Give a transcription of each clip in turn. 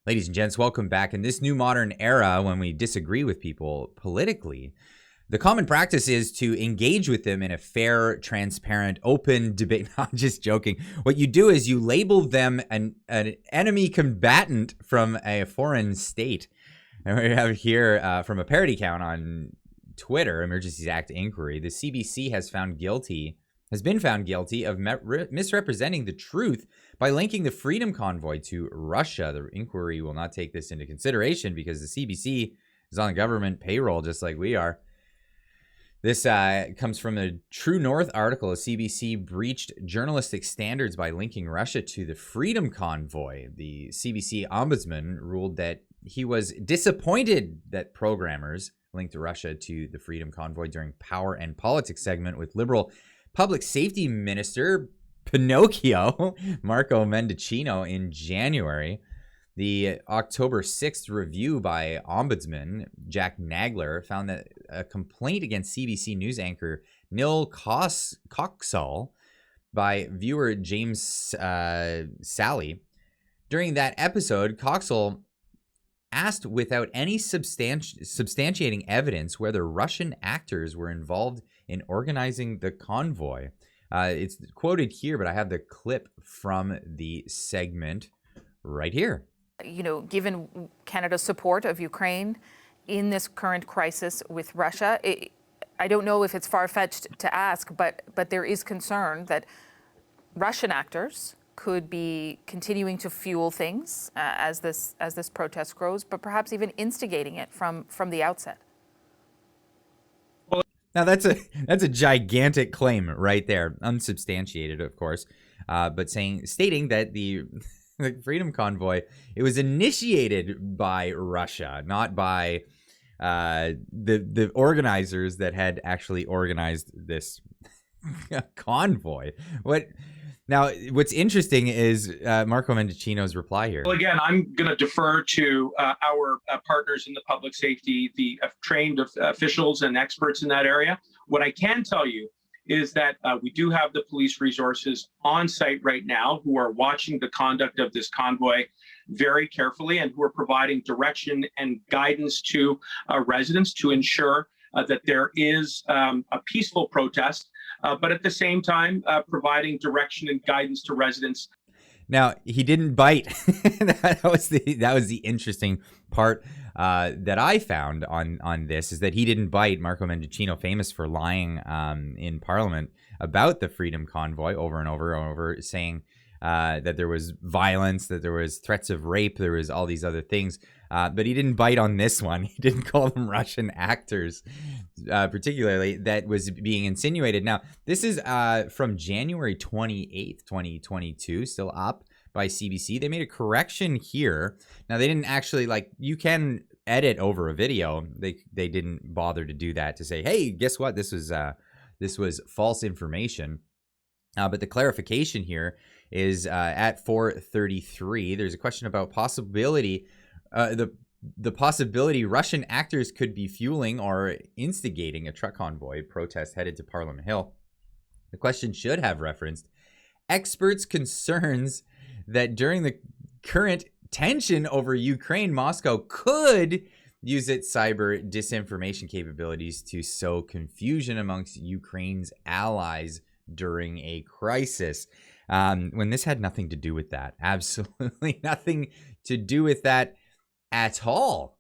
Ladies and gents, welcome back. In this new modern era, when we disagree with people politically, the common practice is to engage with them in a fair, transparent, open debate. No, I'm just joking. What you do is you label them an enemy combatant from a foreign state. And we have here from a parody count on Twitter, Emergencies Act Inquiry, the CBC has been found guilty of misrepresenting the truth by linking the Freedom Convoy to Russia. The inquiry will not take this into consideration because the CBC is on the government payroll just like we are. This comes from a True North article. A CBC breached journalistic standards by linking Russia to the Freedom Convoy. The CBC ombudsman ruled that he was disappointed that programmers linked Russia to the Freedom Convoy during Power and Politics segment with Liberal Public Safety Minister Pinocchio Marco Mendicino in January. The October 6th review by Ombudsman Jack Nagler found that a complaint against CBC News anchor Neil Coxall by viewer James Sally. During that episode, Coxall asked without any substantiating evidence whether Russian actors were involved in organizing the convoy. It's quoted here, but I have the clip from the segment right here. You know, given Canada's support of Ukraine in this current crisis with Russia, I don't know if it's far-fetched to ask, but there is concern that Russian actors could be continuing to fuel things as this protest grows, but perhaps even instigating it from the outset. Now that's a gigantic claim right there, unsubstantiated, of course, but stating that the Freedom Convoy, it was initiated by Russia, not by the organizers that had actually organized this convoy. What's interesting is Marco Mendicino's reply here. Well, again, I'm going to defer to our partners in the public safety, the trained officials and experts in that area. What I can tell you is that we do have the police resources on site right now who are watching the conduct of this convoy very carefully and who are providing direction and guidance to residents to ensure that there is a peaceful protest, but at the same time, providing direction and guidance to residents. Now, he didn't bite. that was the interesting part that I found on this, is that he didn't bite. Marco Mendicino, famous for lying in Parliament about the Freedom Convoy over and over and over, saying that there was violence, that there was threats of rape, there was all these other things. But he didn't bite on this one. He didn't call them Russian actors, particularly, that was being insinuated. Now, this is from January 28th, 2022, still up by CBC. They made a correction here. Now, they didn't actually, you can edit over a video. They didn't bother to do that, to say, hey, guess what? This was false information. But the clarification here is at 4:33. There's a question about possibility. The possibility Russian actors could be fueling or instigating a truck convoy protest headed to Parliament Hill. The question should have referenced experts' concerns that during the current tension over Ukraine, Moscow could use its cyber disinformation capabilities to sow confusion amongst Ukraine's allies during a crisis. When this had nothing to do with that. Absolutely nothing to do with that at all.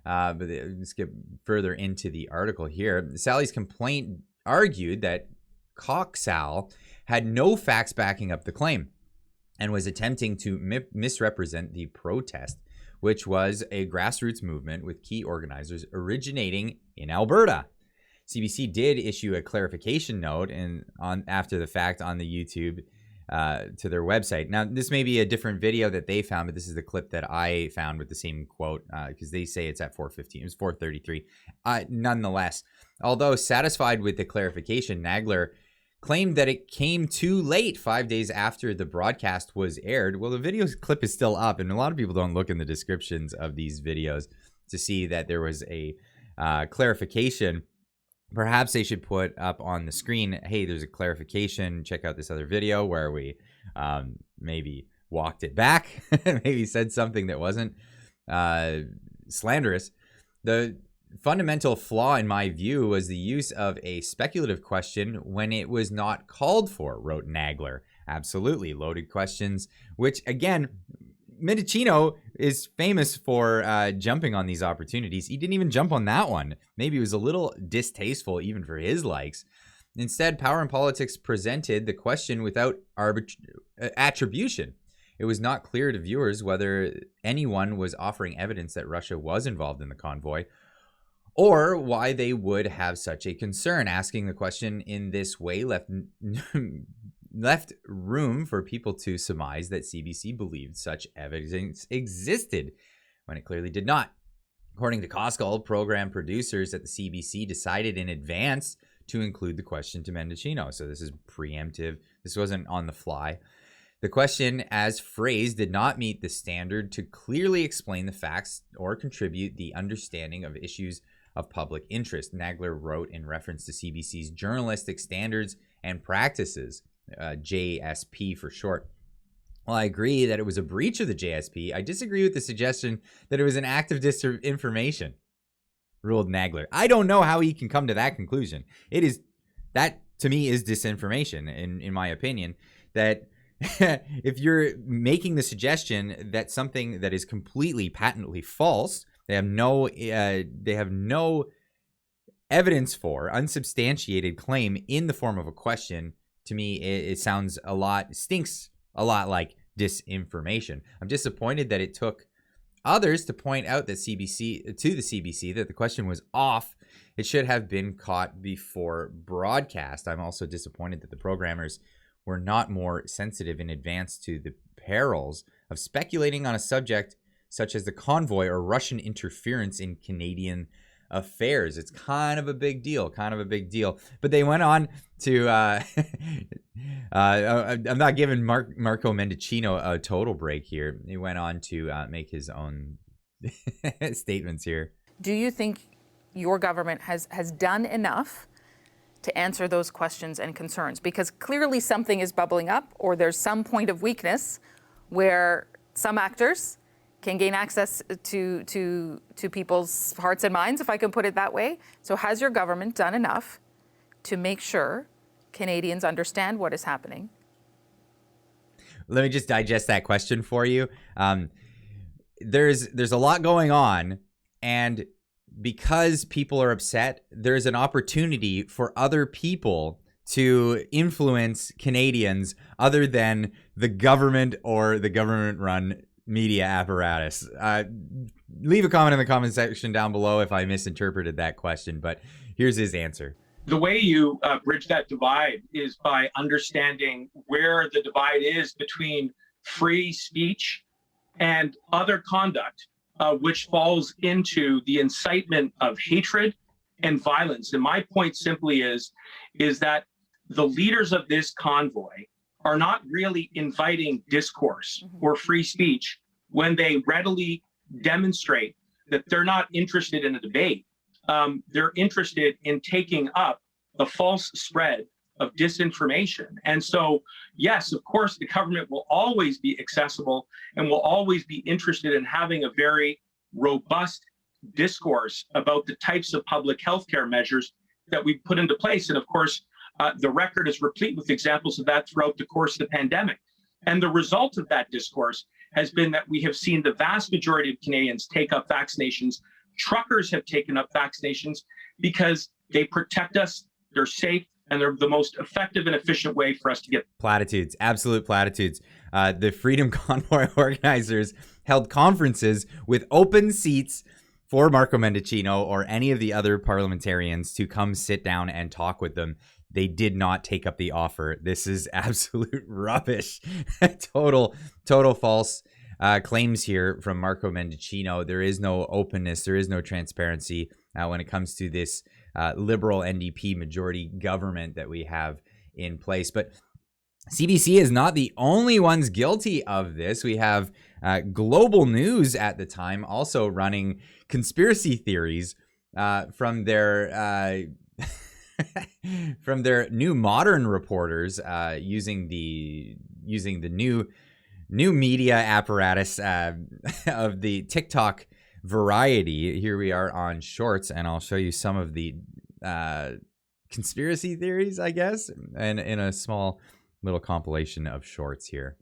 But let's get further into the article here. Sally's complaint argued that Coxall had no facts backing up the claim and was attempting to misrepresent the protest, which was a grassroots movement with key organizers originating in Alberta. CBC did issue a clarification note after the fact on the YouTube to their website. Now, this may be a different video that they found, but this is the clip that I found with the same quote, because they say it's at 4:15. It was 4:33. Nonetheless, although satisfied with the clarification, Nagler claimed that it came too late 5 days after the broadcast was aired. Well, the video clip is still up, and a lot of people don't look in the descriptions of these videos to see that there was a clarification. Perhaps they should put up on the screen, hey, there's a clarification. Check out this other video where we maybe walked it back, maybe said something that wasn't slanderous. The fundamental flaw, in my view, was the use of a speculative question when it was not called for, wrote Nagler. Absolutely. Loaded questions, which, again, Mendicino is famous for jumping on these opportunities. He didn't even jump on that one. Maybe it was a little distasteful even for his likes. Instead, Power and Politics presented the question without attribution. It was not clear to viewers whether anyone was offering evidence that Russia was involved in the convoy, or why they would have such a concern. Asking the question in this way left room for people to surmise that CBC believed such evidence existed, when it clearly did not. According to Koskol, program producers at the CBC decided in advance to include the question to Mendicino. So this is preemptive. This wasn't on the fly. The question, as phrased, did not meet the standard to clearly explain the facts or contribute the understanding of issues of public interest. Nagler wrote in reference to CBC's journalistic standards and practices, JSP for short. While I agree that it was a breach of the JSP, I disagree with the suggestion that it was an act of disinformation, ruled Nagler. I don't know how he can come to that conclusion. That to me is disinformation, in my opinion, that if you're making the suggestion that something that is completely patently false, they have no evidence for, unsubstantiated claim in the form of a question, to me it stinks a lot like disinformation. I'm disappointed that it took others to point out that the CBC that the question was off. It should have been caught before broadcast. I'm also disappointed that the programmers were not more sensitive in advance to the perils of speculating on a subject such as the convoy or Russian interference in Canadian affairs. It's kind of a big deal. But they went on to, I'm not giving Marco Mendicino a total break here. He went on to make his own statements here. Do you think your government has done enough to answer those questions and concerns? Because clearly something is bubbling up, or there's some point of weakness where some actors can gain access to people's hearts and minds, if I can put it that way. So has your government done enough to make sure Canadians understand what is happening? Let me just digest that question for you. There's a lot going on, and because people are upset, there's an opportunity for other people to influence Canadians other than the government or the government-run media apparatus. Leave a comment in the comment section down below if I misinterpreted that question, but here's his answer. The way you bridge that divide is by understanding where the divide is between free speech and other conduct, which falls into the incitement of hatred and violence. And my point simply is that the leaders of this convoy are not really inviting discourse or free speech when they readily demonstrate that they're not interested in a debate. They're interested in taking up the false spread of disinformation. And so, yes, of course, the government will always be accessible and will always be interested in having a very robust discourse about the types of public health care measures that we put into place. And of course, the record is replete with examples of that throughout the course of the pandemic. And the result of that discourse has been that we have seen the vast majority of Canadians take up vaccinations. Truckers have taken up vaccinations because they protect us, they're safe, and they're the most effective and efficient way for us to get platitudes, absolute platitudes. The Freedom Convoy organizers held conferences with open seats for Marco Mendicino or any of the other parliamentarians to come sit down and talk with them. They did not take up the offer. This is absolute rubbish. Total false claims here from Marco Mendicino. There is no openness. There is no transparency when it comes to this Liberal NDP majority government that we have in place. But CBC is not the only ones guilty of this. We have Global News at the time also running conspiracy theories from their from their new modern reporters using the new new media apparatus of the TikTok variety. Here we are on Shorts, and I'll show you some of the conspiracy theories, I guess, and in a small little compilation of Shorts here.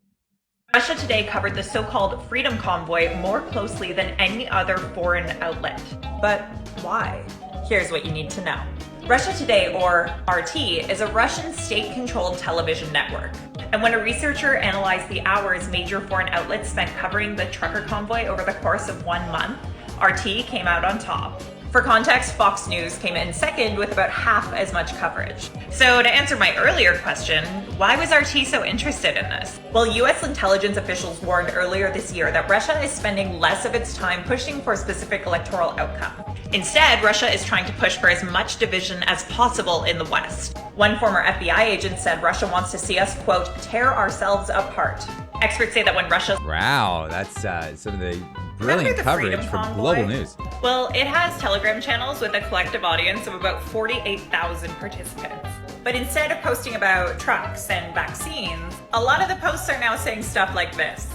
Russia Today covered the so-called Freedom Convoy more closely than any other foreign outlet. But why? Here's what you need to know. Russia Today, or RT, is a Russian state-controlled television network. And when a researcher analyzed the hours major foreign outlets spent covering the trucker convoy over the course of 1 month, RT came out on top. For context, Fox News came in second with about half as much coverage. So to answer my earlier question, why was RT so interested in this? Well, US intelligence officials warned earlier this year that Russia is spending less of its time pushing for a specific electoral outcome. Instead, Russia is trying to push for as much division as possible in the West. One former FBI agent said Russia wants to see us, quote, tear ourselves apart. Experts say that when Russia... Wow, that's some of the brilliant coverage from Global News. Well, it has Telegram channels with a collective audience of about 48,000 participants. But instead of posting about trucks and vaccines, a lot of the posts are now saying stuff like this.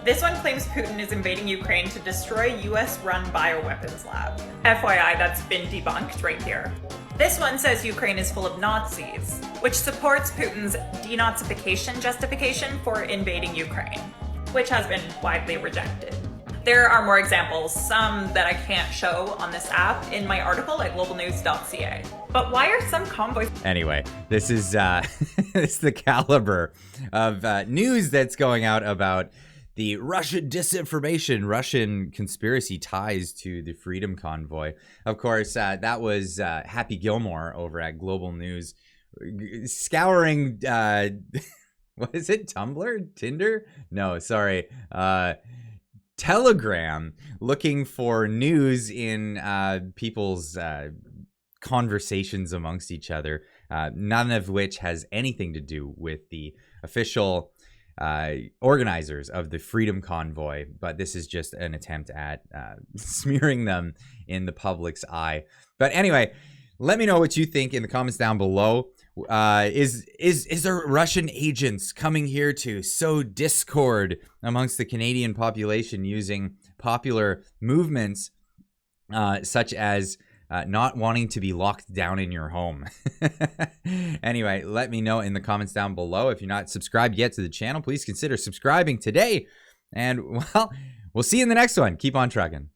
This one claims Putin is invading Ukraine to destroy US-run bioweapons lab. FYI, that's been debunked right here. This one says Ukraine is full of Nazis, which supports Putin's denazification justification for invading Ukraine, which has been widely rejected. There are more examples, some that I can't show on this app, in my article at globalnews.ca. But why are some convoys... Anyway, this is it's the caliber of news that's going out about the Russian disinformation, Russian conspiracy ties to the Freedom Convoy. Of course, that was Happy Gilmore over at Global News, scouring, what is it, Tumblr? Tinder? No, sorry. Telegram, looking for news in people's conversations amongst each other, none of which has anything to do with the official organizers of the Freedom Convoy, but this is just an attempt at smearing them in the public's eye. But anyway, let me know what you think in the comments down below. Is there Russian agents coming here to sow discord amongst the Canadian population using popular movements such as not wanting to be locked down in your home? Anyway, let me know in the comments down below. If you're not subscribed yet to the channel, please consider subscribing today. And, well, we'll see you in the next one. Keep on trucking.